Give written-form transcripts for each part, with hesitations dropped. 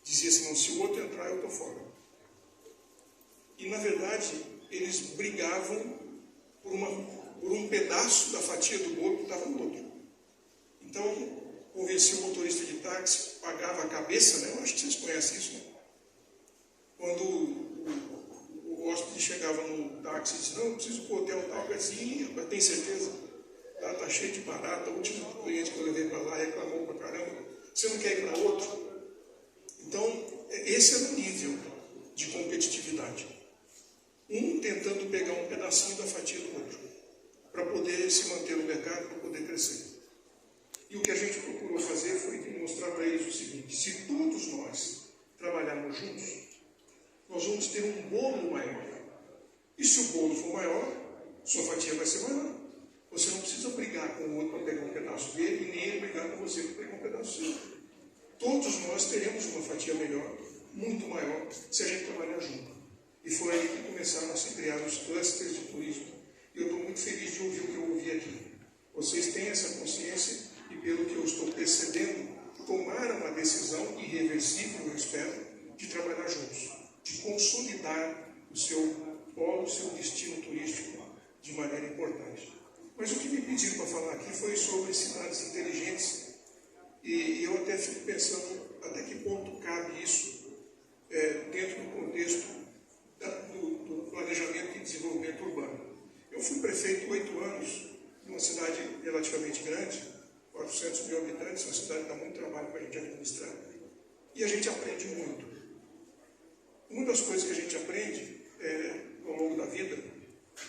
dizia assim, não, se o outro entrar, eu estou fora. E, na verdade, eles brigavam por um pedaço da fatia do bolo que estava no outro. Então, convencia o motorista de táxi, pagava a cabeça, né? Eu acho que vocês conhecem isso, né? Quando o hóspede chegava no táxi e disse, não, eu preciso ir para o hotel tal, assim, mas tem certeza? Lá está cheio de barata, o último cliente que eu levei para lá reclamou para caramba. Você não quer ir para outro? Então, esse era o nível de competitividade. Um tentando pegar um pedacinho da fatia do outro, para poder se manter no mercado, para poder crescer. E o que a gente procurou fazer foi mostrar para eles o seguinte, se todos nós trabalharmos juntos, nós vamos ter um bolo maior. E se o bolo for maior, sua fatia vai ser maior. Você não precisa brigar com o outro para pegar um pedaço dele, e nem ele brigar com você para pegar um pedaço seu. Todos nós teremos uma fatia melhor, muito maior, se a gente trabalhar junto. E foi aí que começaram a se criar os clusters de turismo. E eu estou muito feliz de ouvir o que eu ouvi aqui. Vocês têm essa consciência e, pelo que eu estou percebendo, tomaram uma decisão irreversível, eu espero, de trabalhar juntos, de consolidar o seu polo, o seu destino turístico de maneira importante. Mas o que me pediram para falar aqui foi sobre cidades inteligentes. E eu até fico pensando até que ponto cabe isso dentro do contexto do planejamento e desenvolvimento urbano. Eu fui prefeito 8 anos, numa cidade relativamente grande, 400 mil habitantes, uma cidade que dá muito trabalho para a gente administrar. E a gente aprende muito. Uma das coisas que a gente aprende ao longo da vida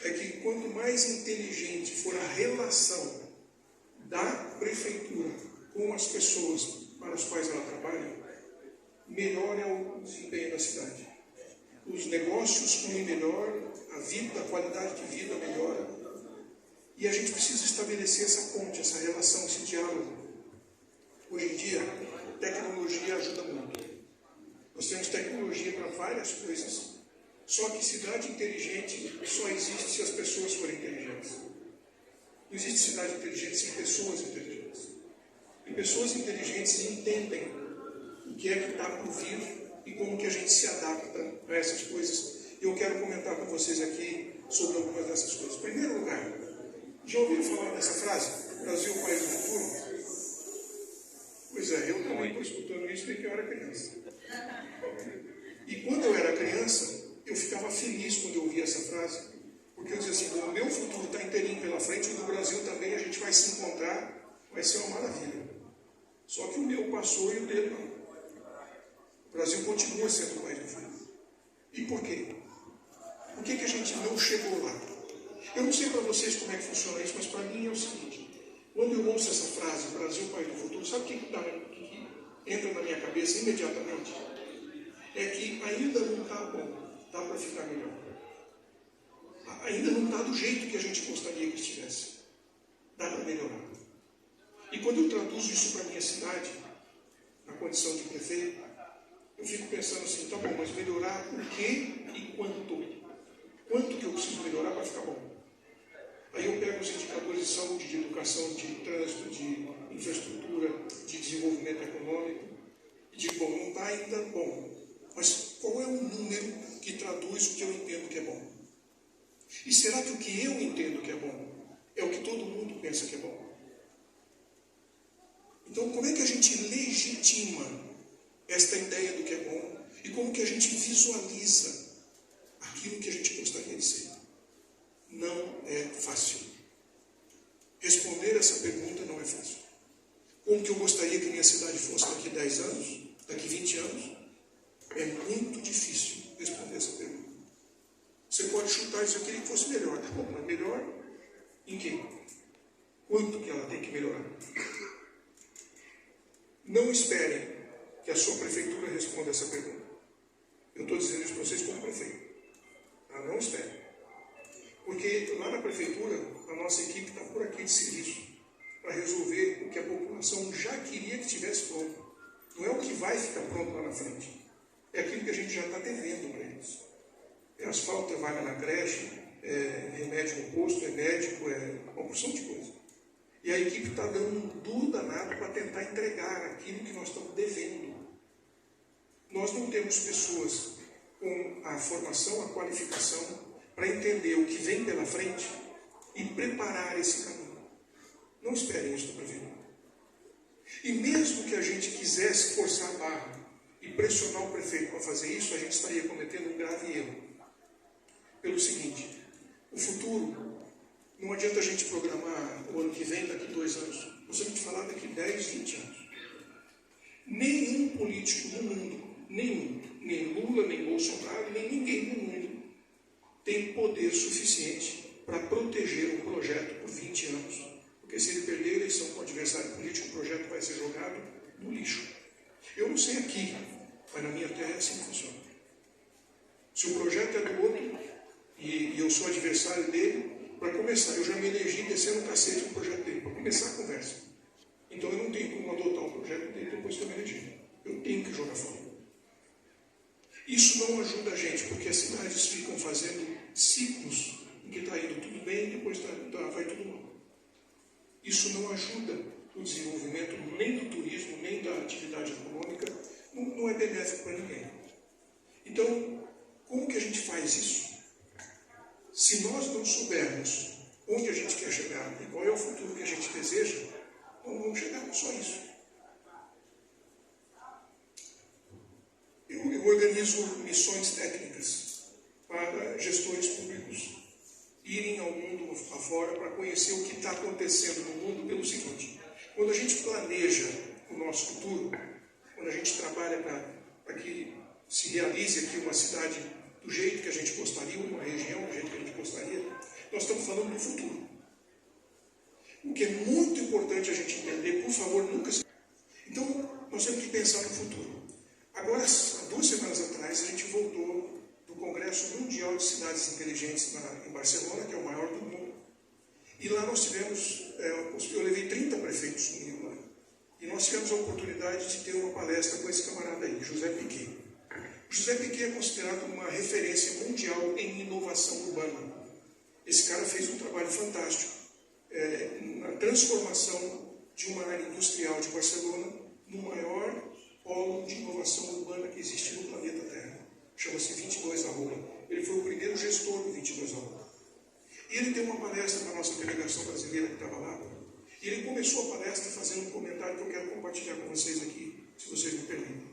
é que quanto mais inteligente for a relação da prefeitura com as pessoas para as quais ela trabalha, melhor é o desempenho da cidade. Os negócios fluem melhor, a vida, a qualidade de vida melhora. E a gente precisa estabelecer essa ponte, essa relação, esse diálogo. Hoje em dia, tecnologia ajuda muito. Nós temos tecnologia para várias coisas, só que cidade inteligente só existe se as pessoas forem inteligentes. Não existe cidade inteligente sem pessoas inteligentes. E pessoas inteligentes entendem o que é que está por vir e como que a gente se adapta a essas coisas. Eu quero comentar com vocês aqui sobre algumas dessas coisas. Em primeiro lugar, já ouviram falar dessa frase? Brasil, país do futuro? Pois é, eu também estou escutando isso desde que eu era criança. E quando eu era criança, eu ficava feliz quando eu ouvia essa frase, porque eu dizia assim, o meu futuro está inteirinho pela frente, e do Brasil também, a gente vai se encontrar, vai ser uma maravilha. Só que o meu passou e o dele não. O Brasil continua sendo o país do futuro. E por quê? Por que a gente não chegou lá? Eu não sei para vocês como é que funciona isso, mas para mim é o seguinte, quando eu ouço essa frase, Brasil, país do futuro, sabe o que entra na minha cabeça imediatamente? É que ainda não está bom, dá para ficar melhor. Ainda não está do jeito que a gente gostaria que estivesse. Dá para melhorar. E quando eu traduzo isso para a minha cidade, na condição de prefeito, eu fico pensando assim, tá bom, mas melhorar o quê e quanto? Quanto que eu preciso melhorar para ficar bom? Aí eu pego os indicadores de saúde, de educação, de trânsito, de infraestrutura, de desenvolvimento econômico, e digo, bom, não está ainda bom, mas qual é o número que traduz o que eu entendo que é bom? E será que o que eu entendo que é bom é o que todo mundo pensa que é bom? Então, como é que a gente legitima esta ideia do que é bom e como que a gente visualiza aquilo que a gente gostaria de ser? Não é fácil. Responder essa pergunta não é fácil. Como que eu gostaria que minha cidade fosse daqui 10 anos, daqui 20 anos? É muito difícil responder essa pergunta. Você pode chutar e dizer, eu queria que fosse melhor. Tá bom, mas melhor em quê? Quanto que ela tem que melhorar? Não esperem que a sua prefeitura responda essa pergunta. Eu estou dizendo isso para vocês como prefeito. Tá? Não esperem. Porque lá na prefeitura, a nossa equipe está por aqui de serviço para resolver o que a população já queria que estivesse pronto. Não é o que vai ficar pronto lá na frente. É aquilo que a gente já está devendo para eles. É asfalto, é vaga na creche, é remédio no posto, é médico, é uma porção de coisa. E a equipe está dando um duro danado para tentar entregar aquilo que nós estamos devendo. nós não temos pessoas com a formação, a qualificação para entender o que vem pela frente e preparar esse caminho. Não esperem isso do prefeito. E mesmo que a gente quisesse forçar a barra e pressionar o prefeito para fazer isso, a gente estaria cometendo um grave erro. Pelo seguinte, o futuro, não adianta a gente programar o ano que vem, daqui 2 anos. Nós temos que falar daqui 10, 20 anos. Nenhum político no mundo, nenhum, nem Lula, nem Bolsonaro, nem ninguém no mundo, tem poder suficiente para proteger um projeto por 20 anos. Porque se ele perder a eleição com o adversário político, o projeto vai ser jogado no lixo. Eu não sei aqui, mas na minha terra é assim que funciona. Se o projeto é do outro e eu sou adversário dele, para começar, eu já me elegi descendo o cacete no projeto dele, para começar a conversa. Então eu não tenho como adotar o projeto dele depois que eu me elegi. Eu tenho que jogar fora. Isso não ajuda a gente, porque as cidades ficam fazendo ciclos em que está indo tudo bem e depois vai tudo mal. Isso não ajuda o desenvolvimento nem do turismo, nem da atividade econômica, não é benéfico para ninguém. Então, como que a gente faz isso? Se nós não soubermos onde a gente quer chegar e qual é o futuro que a gente deseja, não vamos chegar, só isso. Eu organizo missões técnicas para gestores públicos irem ao mundo afora para conhecer o que está acontecendo no mundo pelo seguinte. Quando a gente planeja o nosso futuro, quando a gente trabalha para que se realize aqui uma cidade do jeito que a gente gostaria, uma região do jeito que a gente gostaria, nós estamos falando do futuro. O que é muito importante a gente entender, por favor, nunca se... Então, nós temos que pensar no futuro. Agora, há 2 semanas atrás, a gente voltou do Congresso Mundial de Cidades Inteligentes em Barcelona, que é o maior do mundo. E lá nós tivemos, eu levei 30 prefeitos comigo lá. E nós tivemos a oportunidade de ter uma palestra com esse camarada aí, José Piquet. O José Piquet é considerado uma referência mundial em inovação urbana. Esse cara fez um trabalho fantástico na transformação de uma área industrial de Barcelona no maior polo de inovação urbana que existe no planeta Terra. Chama-se 22 Arroba. Ele foi o primeiro gestor do 22 Arroba. E ele deu uma palestra para a nossa delegação brasileira que estava lá. E ele começou a palestra fazendo um comentário que eu quero compartilhar com vocês aqui, se vocês me permitem.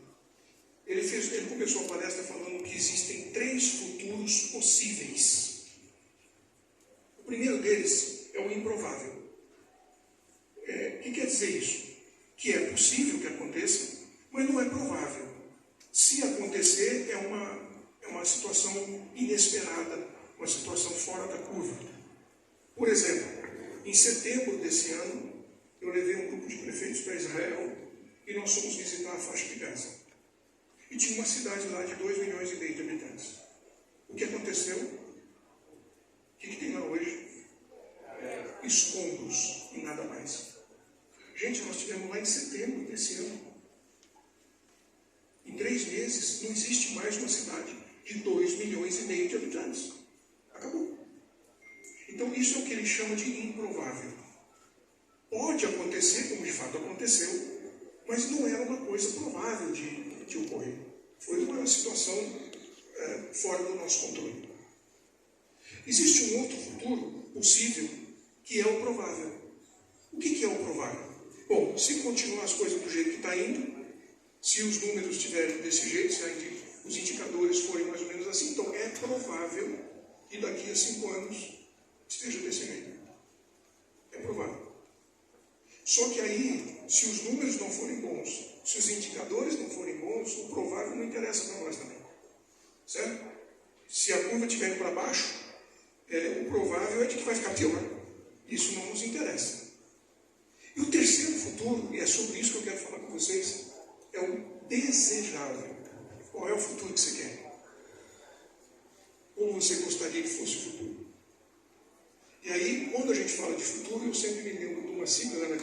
Ele começou a palestra falando que existem 3 futuros possíveis. O primeiro deles é o improvável. O que quer dizer isso? Que é possível que aconteça, mas não é provável. Se acontecer, é uma situação inesperada, uma situação fora da curva. Por exemplo, em setembro desse ano, eu levei um grupo de prefeitos para Israel e nós fomos visitar a faixa de Gaza. E tinha uma cidade lá de 2,5 milhões de habitantes. O que aconteceu? O que tem lá hoje? Escombros e nada mais. Gente, nós estivemos lá em setembro desse ano. Em 3 meses, não existe mais uma cidade de 2,5 milhões de habitantes. Acabou. Então, isso é o que ele chama de improvável. Pode acontecer, como de fato aconteceu, mas não era uma coisa provável de ocorrer. Foi uma situação fora do nosso controle. Existe um outro futuro possível, que é o provável. O que é o provável? Bom, se continuar as coisas do jeito que está indo, se os números estiverem desse jeito, se os indicadores forem mais ou menos assim, então é provável que daqui a 5 anos esteja desse jeito. É provável. Só que aí, se os números não forem bons, se os indicadores não forem bons, o provável não interessa para nós também. Certo? Se a curva estiver indo para baixo, o provável é de que vai ficar pior. Isso não nos interessa. E o terceiro futuro, e é sobre isso que eu quero falar com vocês, é o desejável. Qual é o futuro que você quer? Como você gostaria que fosse o futuro? E aí, quando a gente fala de futuro, eu sempre me lembro de uma cigana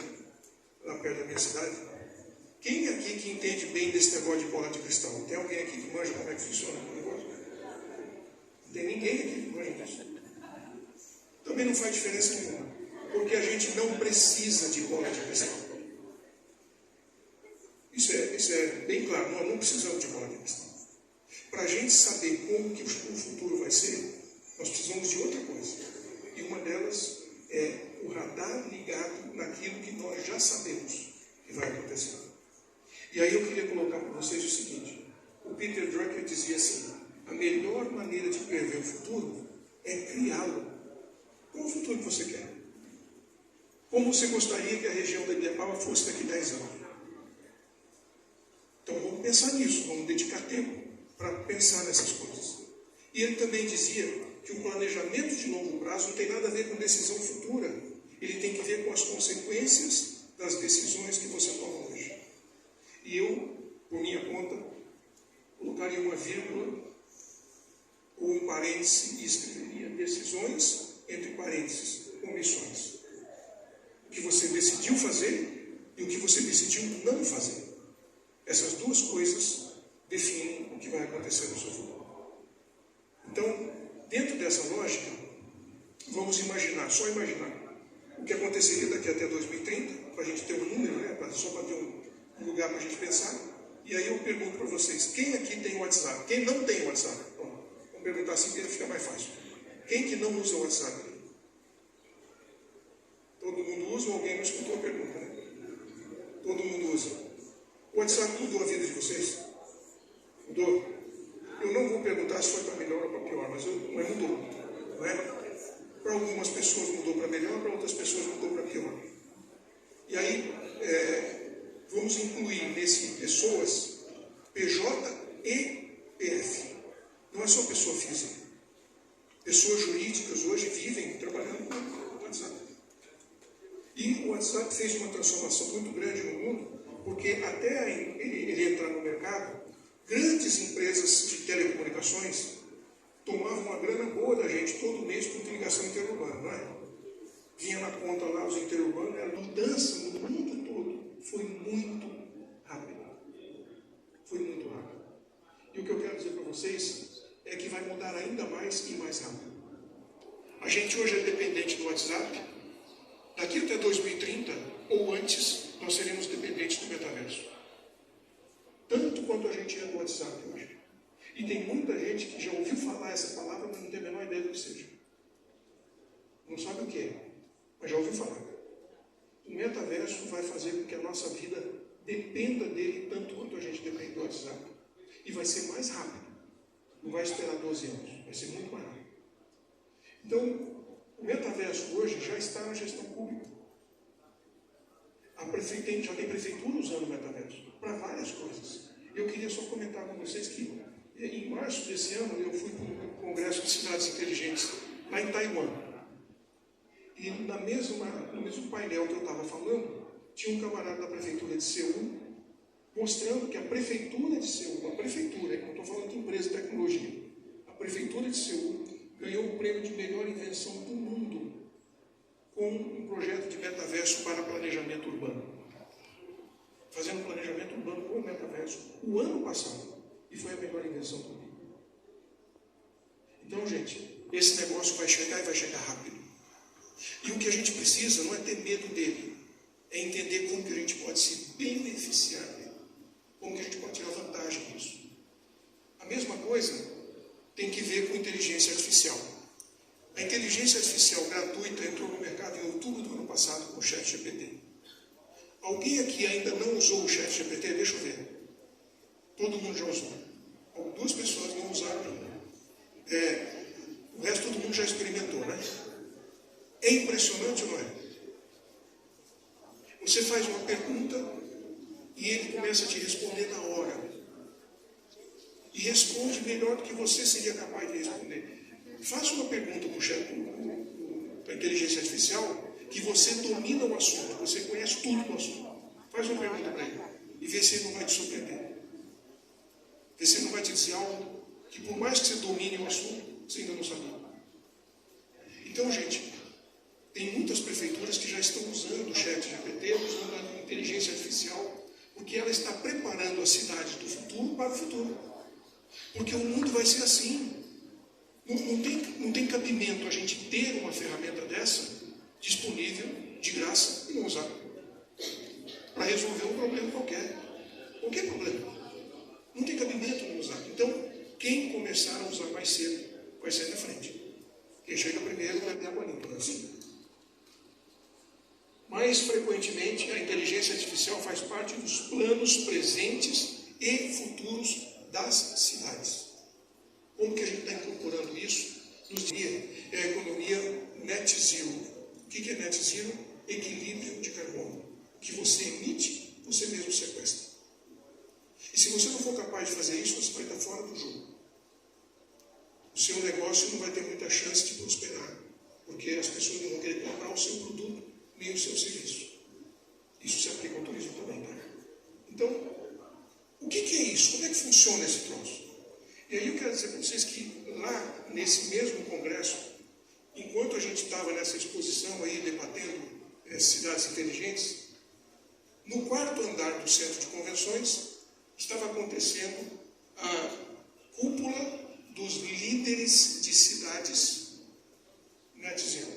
lá perto da minha cidade. Quem aqui que entende bem desse negócio de bola de cristal? Tem alguém aqui que manja como é que funciona o negócio? Não tem ninguém aqui que manja disso. Também não faz diferença nenhuma, porque a gente não precisa de bola de cristal. Isso é bem bem claro, nós não precisamos de bola de cristal. Para a gente saber como que o futuro vai ser, nós precisamos de outra coisa. E uma delas é o radar ligado naquilo que nós já sabemos que vai acontecer. E aí eu queria colocar para vocês o seguinte. O Peter Drucker dizia assim, a melhor maneira de prever o futuro é criá-lo. Qual o futuro que você quer? Como você gostaria que a região da Ibiapaba fosse daqui a 10 anos? Então vamos pensar nisso, vamos dedicar tempo para pensar nessas coisas. E ele também dizia que o planejamento de longo prazo não tem nada a ver com decisão futura. Ele tem que ver com as consequências das decisões que você toma hoje. E eu, por minha conta, colocaria uma vírgula ou um parêntese e escreveria decisões entre parênteses, omissões. O que você decidiu fazer e o que você decidiu não fazer. Essas duas coisas definem o que vai acontecer no seu futuro. Então, dentro dessa lógica, vamos imaginar, só imaginar, o que aconteceria daqui até 2030, para a gente ter um número, né, só para ter um lugar para a gente pensar. E aí eu pergunto para vocês, quem aqui tem WhatsApp? Quem não tem WhatsApp? Bom, vamos perguntar assim que fica mais fácil. Quem que não usa o WhatsApp? Todo mundo usa ou alguém não escutou a pergunta? Né? Todo mundo usa. O WhatsApp mudou a vida de vocês? Mudou? Eu não vou perguntar se foi para melhor ou para pior, mas mudou. Não é? Para algumas pessoas mudou para melhor, para outras pessoas mudou para pior. E aí, vamos incluir nesse pessoas PJ e PF. Não é só pessoa física. Pessoas jurídicas hoje vivem trabalhando com o WhatsApp. E o WhatsApp fez uma transformação muito grande no mundo, porque até ele entrar no mercado, grandes empresas de telecomunicações tomavam uma grana boa da gente todo mês com ligação interurbana, não é? Vinha na conta lá os interurbanos, a mudança no mundo todo foi muito rápida. Foi muito rápida. E o que eu quero dizer para vocês é que vai mudar ainda mais e mais rápido. A gente hoje é dependente do WhatsApp. Daqui até 2030, ou antes, nós seremos dependentes do metaverso. Tanto quanto a gente é do WhatsApp hoje. E tem muita gente que já ouviu falar essa palavra, mas não tem a menor ideia do que seja. Não sabe o que é, mas já ouviu falar. O metaverso vai fazer com que a nossa vida dependa dele tanto quanto a gente depende do WhatsApp. E vai ser mais rápido. Não vai esperar 12 anos, vai ser muito mais rápido. Então, o metaverso hoje já está na gestão pública. Já tem prefeitura usando o metaverso para várias coisas. Eu queria só comentar com vocês que em março desse ano eu fui para um congresso de cidades inteligentes lá em Taiwan. E no mesmo painel que eu estava falando, tinha um camarada da prefeitura de Seul mostrando que a prefeitura de Seul, não estou falando de empresa de tecnologia, a prefeitura de Seul ganhou o prêmio de melhor invenção do mundo com um projeto de metaverso para planejamento urbano. Fazendo planejamento urbano com o metaverso o ano passado. E foi a melhor invenção do mundo. Então, gente, esse negócio vai chegar e vai chegar rápido. E o que a gente precisa não é ter medo dele, é entender como que a gente pode se beneficiar dele. Como que a gente pode tirar vantagem disso. A mesma coisa tem que ver com inteligência artificial. A inteligência artificial gratuita entrou no mercado em outubro do ano passado com o ChatGPT. Alguém aqui ainda não usou o ChatGPT? Deixa eu ver. Todo mundo já usou. 2 pessoas não usaram ainda. O resto todo mundo já experimentou, né? É impressionante ou não é? Você faz uma pergunta e ele começa a te responder na hora. E responde melhor do que você seria capaz de responder. Faça uma pergunta para a inteligência artificial que você domina o assunto, você conhece tudo do assunto. Faz uma pergunta para ele e vê se ele não vai te surpreender. Vê se ele não vai te dizer algo que, por mais que você domine o assunto, você ainda não sabia. Então, gente, tem muitas prefeituras que já estão usando o ChatGPT, usando a inteligência artificial, porque ela está preparando a cidade do futuro para o futuro. Porque o mundo vai ser assim. Não tem cabimento a gente ter uma ferramenta dessa disponível, de graça, e não usar. Para resolver um problema qualquer. Qualquer problema. Quem começar a usar mais cedo vai sair na frente. Quem chega primeiro vai ter água limpa, assim. Mais frequentemente, a inteligência artificial faz parte dos planos presentes e futuros das cidades. Como que a gente está incorporando isso? Nos dias é a economia net zero. O que é net zero? Equilíbrio de carbono. O que você emite, você mesmo sequestra. E se você não for capaz de fazer isso, você vai estar fora do jogo. O seu negócio não vai ter muita chance de prosperar, porque as pessoas não vão querer comprar o seu produto, nem o seu serviço. Isso se aplica ao turismo também, tá? Então, o que é isso? Como é que funciona esse troço? E aí eu quero dizer para vocês que lá, nesse mesmo congresso, enquanto a gente estava nessa exposição aí, debatendo cidades inteligentes, no quarto andar do centro de convenções, estava acontecendo a cúpula dos líderes de cidades net zero.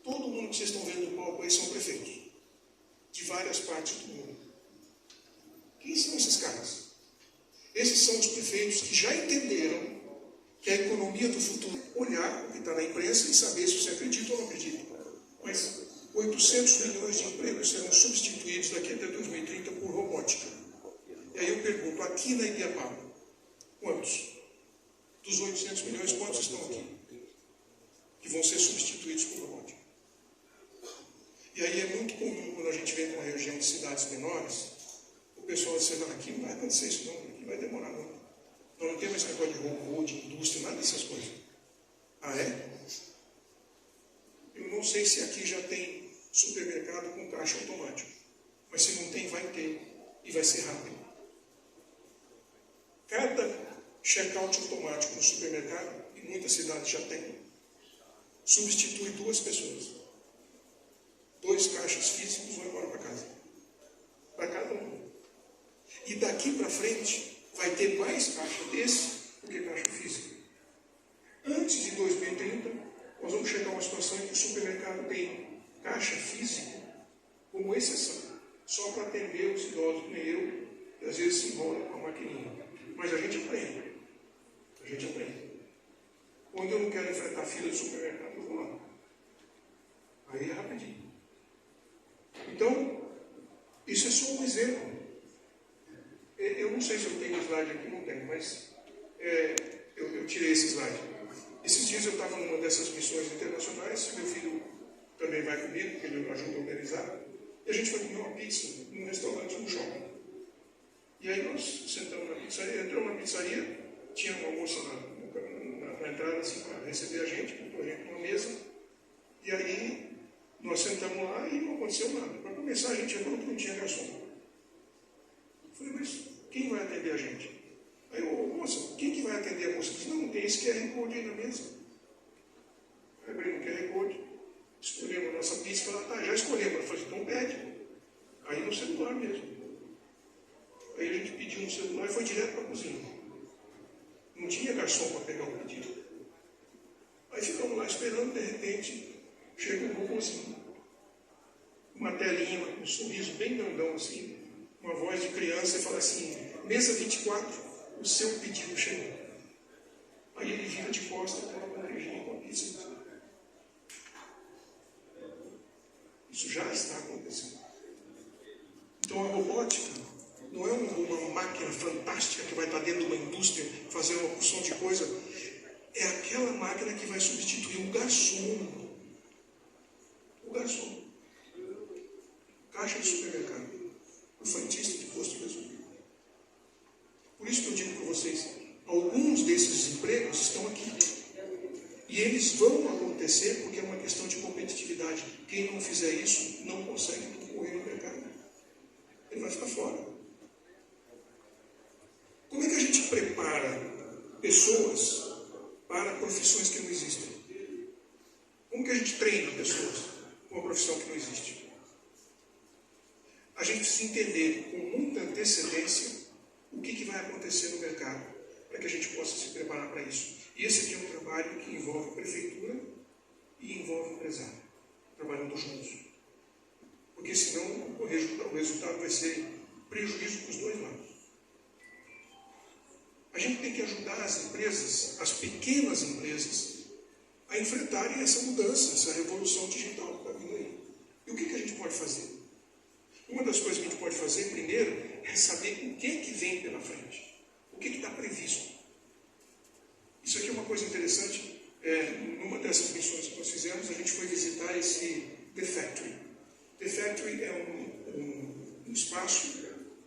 Todo mundo que vocês estão vendo no palco aí são prefeitos, de várias partes do mundo. Quem são esses caras? Esses são os prefeitos que já entenderam que a economia do futuro é olhar o que está na imprensa e saber se você acredita ou não acredita. Mas 800 milhões de empregos serão substituídos daqui até 2030 por robótica. E aí eu pergunto, aqui na Ibiapaba, quantos? Dos 800 milhões, quantos estão aqui? Que vão ser substituídos por robótica. E aí é muito comum, quando a gente vem para uma região de cidades menores, o pessoal diz, aqui não vai acontecer isso não, aqui vai demorar muito. Não tem mais negócio de robô, de indústria, nada dessas coisas. Ah, é? Eu não sei se aqui já tem supermercado com caixa automático. Mas se não tem, vai ter. E vai ser rápido. Cada check-out automático no supermercado, em muitas cidades já tem, substitui 2 pessoas. 2 caixas físicos vão embora para casa. Para cada um. E daqui para frente, vai ter mais caixa desse do que caixa física. Antes de 2030, nós vamos chegar a uma situação em que o supermercado tem caixa física como exceção, só para atender os idosos, nem eu, que às vezes se enrola com a maquininha. Mas a gente aprende. A gente aprende. Quando eu não quero enfrentar fila de supermercado, eu vou lá. Aí é rapidinho. Então, isso é só um exemplo. Eu não sei se eu tenho slide aqui, não tenho, mas eu tirei esse slide. Esses dias eu estava numa dessas missões internacionais, meu filho também vai comigo, porque ele ajuda a organizar, e a gente foi comer uma pizza num restaurante no shopping. E aí nós sentamos na pizzaria, entramos na pizzaria, tinha uma moça na entrada assim, para receber a gente, botou a gente numa mesa, e aí nós sentamos lá e não aconteceu nada. Para começar, a gente entrou porque não tinha garçom. Eu falei, mas quem vai atender a gente? Aí eu, moça, quem que vai atender a moça? Eu disse, não tem esse QR Code aí na mesa. Aí abri no QR Code, escolhemos a nossa pizza e falei, já escolhemos. Eu falei, então pede. Aí no celular mesmo. Aí a gente pediu no celular e foi direto para a cozinha. Não tinha garçom para pegar o pedido. Aí ficamos lá esperando, de repente, chega um robôzinho. Uma telinha, um sorriso bem grandão assim, uma voz de criança e fala assim, mesa 24, o seu pedido chegou. Aí ele vira de costas, com uma bandejinha com a pizza. Isso já está acontecendo. Então a robótica não é uma máquina fantástica que vai estar dentro de uma indústria fazendo uma porção de coisa. É aquela máquina que vai substituir o garçom. O garçom. Caixa de supermercado. O frentista de posto de gasolina. Por isso que eu digo para vocês, alguns desses empregos estão aqui. E eles vão acontecer porque é uma questão de competitividade. Quem não fizer isso não consegue concorrer no mercado. Ele vai ficar fora. Como é que a gente prepara pessoas para profissões que não existem? Como que a gente treina pessoas com uma profissão que não existe? A gente precisa entender com muita antecedência o que vai acontecer no mercado, para que a gente possa se preparar para isso. E esse aqui é um trabalho que envolve a prefeitura e envolve o empresário, trabalhando juntos. Porque senão o resultado vai ser prejuízo para os dois lados. A tem que ajudar as empresas, as pequenas empresas, a enfrentarem essa mudança, essa revolução digital que está vindo aí. E o que a gente pode fazer? Uma das coisas que a gente pode fazer, primeiro, é saber o que vem pela frente. O que está previsto. Isso aqui é uma coisa interessante. Numa dessas missões que nós fizemos, a gente foi visitar esse The Factory. The Factory é um espaço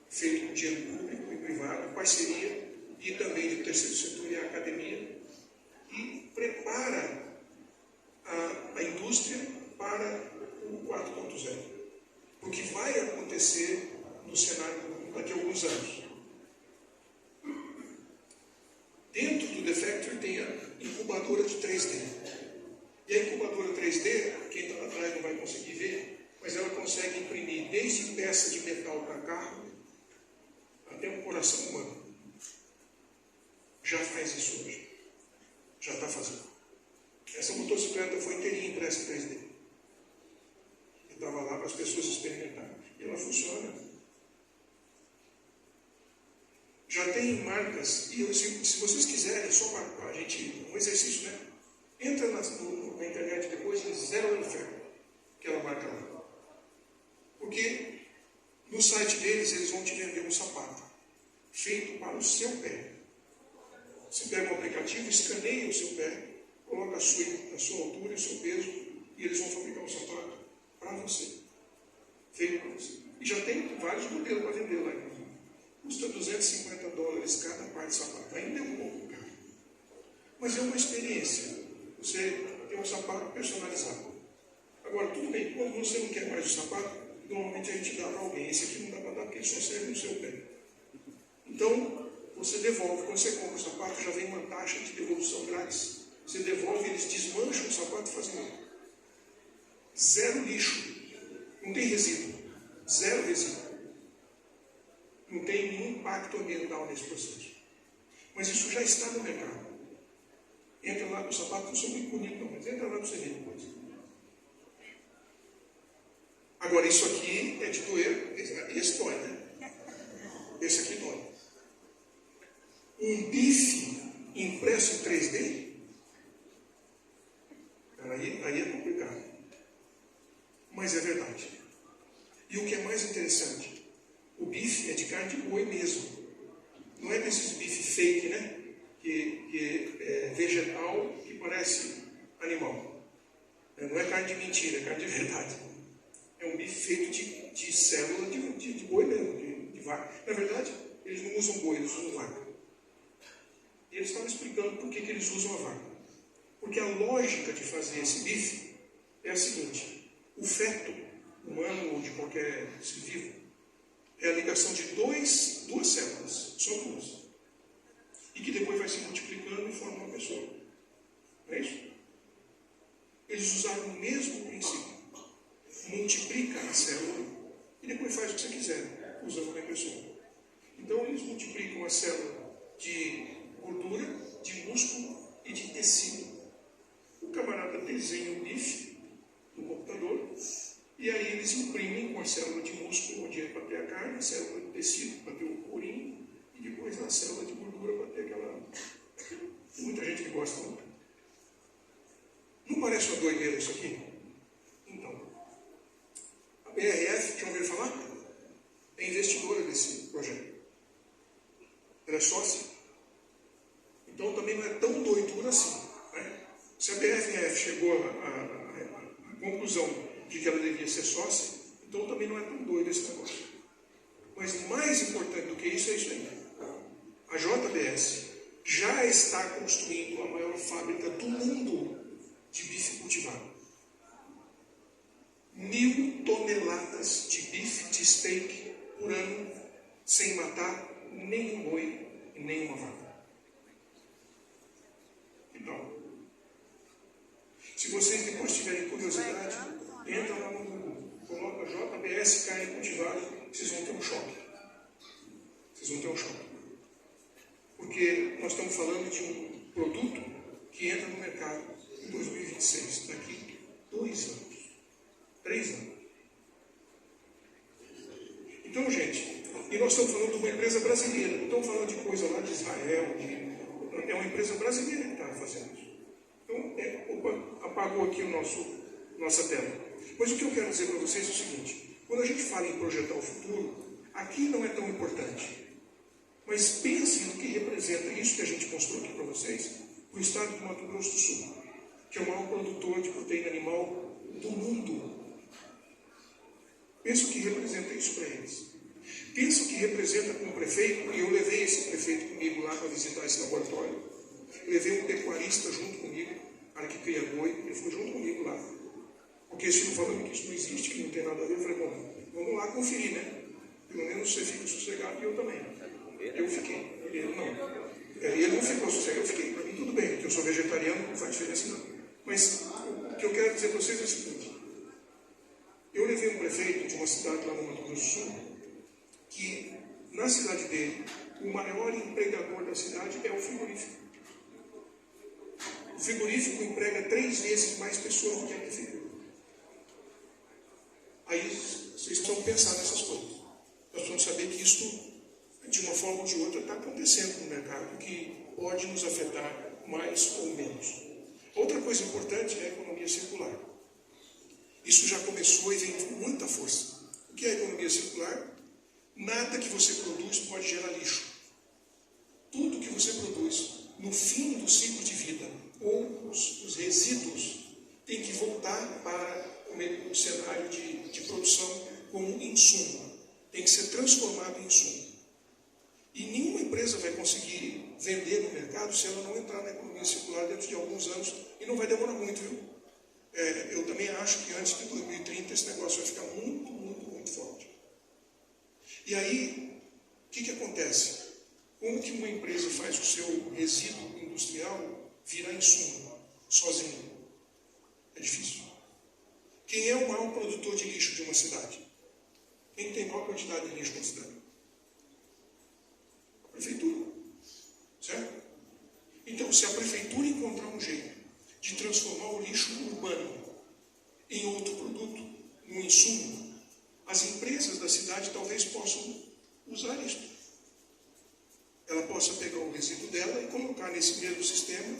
feito com dinheiro público e privado, parceria, e também do terceiro setor e a academia, e prepara a indústria para o 4.0. O que vai acontecer no cenário daqui a alguns anos. Dentro do The Factory tem a incubadora de 3D. E a incubadora 3D, quem está lá atrás não vai conseguir ver, mas ela consegue imprimir desde peça de metal para carro até um coração humano. Já faz isso hoje. Já está fazendo. Essa motocicleta foi inteirinha impressa em 3D. Eu estava lá para as pessoas experimentarem. E ela funciona. Já tem marcas, e se vocês quiserem, só para a gente, um exercício, né? Entra na internet depois em Zero Inferno, aquela marca lá. Porque no site deles eles vão te vender um sapato feito para o seu pé. Você pega um aplicativo, escaneia o seu pé, coloca a sua altura e o seu peso, e eles vão fabricar um sapato para você. Feito para você. E já tem vários modelos para vender lá, inclusive. Custa $250 cada par de sapato. Ainda é um pouco caro. Mas é uma experiência. Você tem um sapato personalizado. Agora, tudo bem, quando você não quer mais o sapato, normalmente a gente dá para alguém. Esse aqui não dá para dar porque ele só serve no seu pé. Então, você devolve. Quando você compra o sapato, já vem uma taxa de devolução grátis. Você devolve, eles desmancham o sapato e fazem outro. Zero lixo. Não tem resíduo. Zero resíduo. Não tem nenhum impacto ambiental nesse processo. Mas isso já está no mercado. Entra lá, os sapatos não são muito bonitos, não, mas entra lá para você ver depois. Agora, isso aqui é de doer. Esse dói, né? Esse aqui dói. Um bife impresso em 3D? Aí é complicado. Mas é verdade. E o que é mais interessante, o bife é de carne de boi mesmo. Não é desses bife fake, né? Que é vegetal, que parece animal. Não é carne de mentira, é carne de verdade. É um bife feito de célula de boi mesmo, de vaca. Na verdade, eles não usam boi, eles usam vaca. E eles estavam explicando por que eles usam a vaca. Porque a lógica de fazer esse bife é a seguinte: o feto humano ou de qualquer ser vivo é a ligação de duas células, só duas, e que depois vai se multiplicando e forma uma pessoa. Não é isso? Eles usaram o mesmo princípio. Multiplica a célula e depois faz o que você quiser, usando uma pessoa. Então eles multiplicam a célula de gordura, de músculo e de tecido. O camarada desenha um bife no computador e aí eles imprimem com a célula de músculo, onde é para ter a carne, a célula de tecido para ter o courinho e depois na célula de gordura para ter aquela... Muita gente que gosta, não? Não parece uma doideira isso aqui? Então, a BRF, já ouviram falar? É investidora desse projeto. Ela é sócia. Então também não é tão doidura assim. Né? Se a BRF chegou à conclusão de que ela devia ser sócia, então também não é tão doido esse negócio. Mas mais importante do que isso é isso aí. A JBS já está construindo a maior fábrica do mundo de bife cultivado. 1.000 toneladas de bife de steak por ano, sem matar nenhum boi e nenhuma vaca. Então, se vocês depois tiverem curiosidade, entra lá no Google, coloca JBS carne cultivada, vocês vão ter um choque. Vocês vão ter um choque. Porque nós estamos falando de um produto que entra no mercado em 2026, daqui 2 anos, 3 anos. Então, gente, e nós estamos falando de uma empresa brasileira. brasileira. Não estamos falando de coisa lá de Israel, é uma empresa brasileira que está fazendo isso. Então, opa, apagou aqui nossa tela. Mas o que eu quero dizer para vocês é o seguinte: quando a gente fala em projetar o futuro, aqui não é tão importante. Mas pensem no que representa isso que a gente mostrou aqui para vocês, o estado do Mato Grosso do Sul, que é o maior produtor de proteína animal do mundo. Pensa o que representa isso para eles. Pensa o que representa com o prefeito, e eu levei esse prefeito comigo lá para visitar esse laboratório. Eu levei um pecuarista junto comigo, cara que cria boi, ele foi junto comigo lá. Porque eles ficam falando que isso não existe, que não tem nada a ver. Eu falei, bom, vamos lá conferir, né? Pelo menos você fica sossegado e eu também. Eu fiquei. Ele não. Ele não ficou sossegado, eu fiquei. Para mim tudo bem, porque eu sou vegetariano, não faz diferença não. Mas o que eu quero dizer para vocês é o seguinte: eu levei um prefeito de uma cidade lá no Mato Grosso do Sul, que na cidade dele, o maior empregador da cidade é o frigorífico. O frigorífico emprega 3 vezes mais pessoas do que a prefeitura. Aí vocês precisam pensar nessas coisas. Nós precisamos saber que isso, de uma forma ou de outra, está acontecendo no mercado, que pode nos afetar mais ou menos. Outra coisa importante é a economia circular. Isso já começou e vem com muita força. O que é a economia circular? Nada que você produz pode gerar lixo. Tudo que você produz, no fim do ciclo de vida, ou os resíduos, tem que voltar para o cenário de produção como insumo. Tem que ser transformado em insumo. E nenhuma empresa vai conseguir vender no mercado se ela não entrar na economia circular dentro de alguns anos, e não vai demorar muito, viu? Eu também acho que antes de 2030 esse negócio vai ficar muito, muito, muito forte. E aí, o que acontece? Como que uma empresa faz o seu resíduo industrial virar insumo sozinho? É difícil. Quem é o maior produtor de lixo de uma cidade? Quem tem maior quantidade de lixo na cidade? A prefeitura. Certo? Então, se a prefeitura encontrar um jeito de transformar o lixo urbano em outro produto, um insumo, as empresas da cidade talvez possam usar isso. Ela possa pegar o resíduo dela e colocar nesse mesmo sistema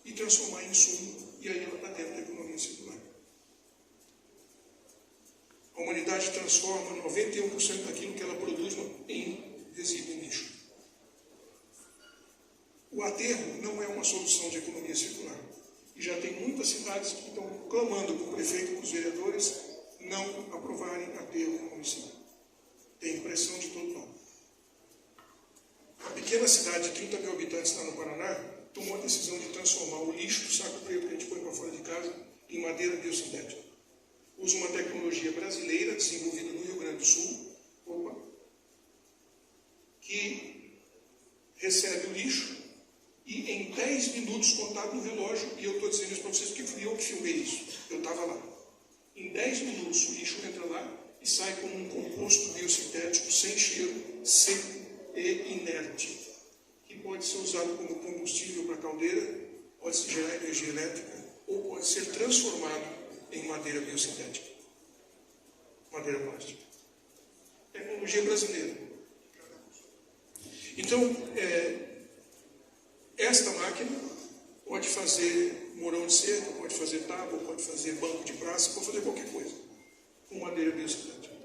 e transformar em insumo, e aí ela está dentro da economia circular. A humanidade transforma 91% daquilo que ela produz em resíduo, em lixo. O aterro não é uma solução de economia circular. E já tem muitas cidades que estão clamando com o prefeito e com os vereadores não aprovarem aterro no município. Tem pressão de todo lado. A pequena cidade de 30 mil habitantes lá no Paraná tomou a decisão de transformar o lixo do saco preto que a gente põe para fora de casa em madeira biosintética. Usa uma tecnologia brasileira desenvolvida no Rio Grande do Sul, que recebe o lixo e em 10 minutos, contado no relógio, e eu estou dizendo isso para vocês porque fui eu que filmei isso, eu estava lá. Em 10 minutos o lixo entra lá e sai como um composto biosintético sem cheiro, seco e inerte, que pode ser usado como combustível para caldeira, pode se gerar energia elétrica ou pode ser transformado em madeira biosintética, madeira plástica. Tecnologia brasileira. Então, esta máquina pode fazer morão de cerca, pode fazer tábua, pode fazer banco de praça, pode fazer qualquer coisa com madeira biosintética.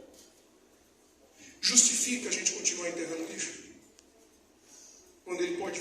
Justifica a gente continuar enterrando lixo? Quando ele pode vir